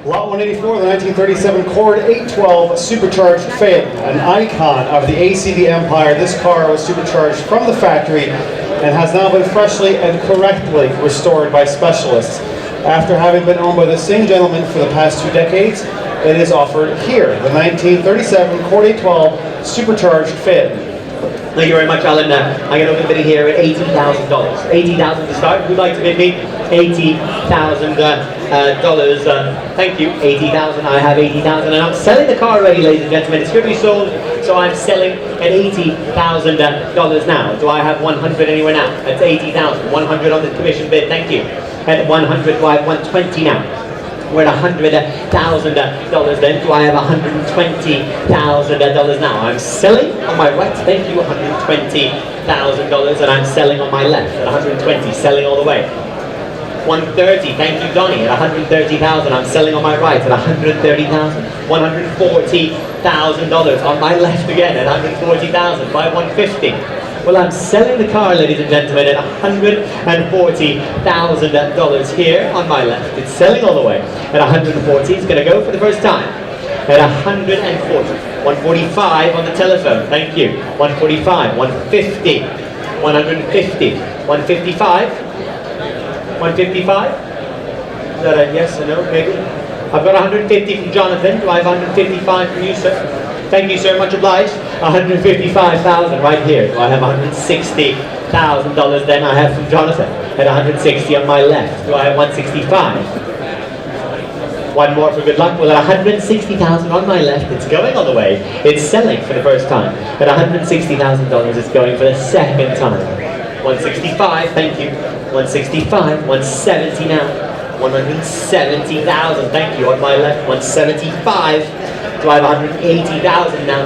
Lot 184, the 1937 Cord 812 Supercharged Phaeton, an icon of the ACV empire. This car was supercharged from the factory and has now been freshly and correctly restored by specialists. After having been owned by the same gentleman for the past 2 decades, it is offered here, the 1937 Cord 812 Supercharged Phaeton. Thank you very much, Alan. I'm going to open the bidding here at $80,000. $80,000 to start. Who'd like to bid me? $80,000. Thank you. $80,000. I have $80,000, and I'm selling the car already, ladies and gentlemen. It's going to be sold, so I'm selling at $80,000 now. Do I have 100 anywhere now? That's $80,000. 100 on the commission bid. Thank you. At 100, do I have 120 now? We're at $100,000 then. Do I have $120,000 now? I'm selling on my right, thank you, $120,000, and I'm selling on my left at 120, selling all the way. 130, thank you, Donnie, at $130,000. I'm selling on my right at $130,000. $140,000 on my left again at $140,000. By 150. Well, I'm selling the car, ladies and gentlemen, at $140,000 here on my left. It's selling all the way at 140. It's going to go for the first time at 140. 145 on the telephone. Thank you. 145. 150. 150. 155. 155. Is that a yes or no? Maybe. I've got 150 from Jonathan. Do I have 155 from you, sir? Thank you, sir. Much obliged. 155,000 right here. Do I have $160,000 then? I have from Jonathan at 160 on my left. Do I have 165? One more for good luck. Well, at 160,000 on my left, it's going all the way. It's selling for the first time. At $160,000, it's going for the second time. 165. Thank you. 165. 170 now. 170,000. Thank you. On my left. 175. Do I have 180,000 now?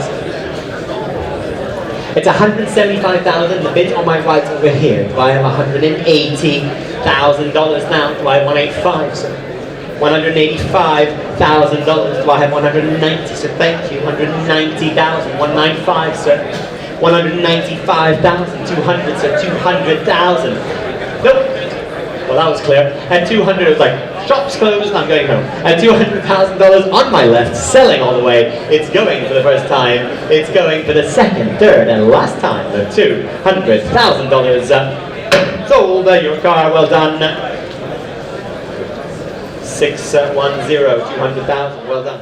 It's 175,000. The bid on my right over here. Do I have $180,000 now? Do I have 185, sir? $185,000. Do I have 190, sir? Thank you. 190,000. 195, sir. 195,000. 200, sir. 200,000. Nope. Well, that was clear. At 200, it was like, shops closed, I'm going home. At $200,000 on my left, selling all the way. It's going for the first time. It's going for the second, third, and last time. The $200,000 sold. Your car, well done. 610, 200,000, well done.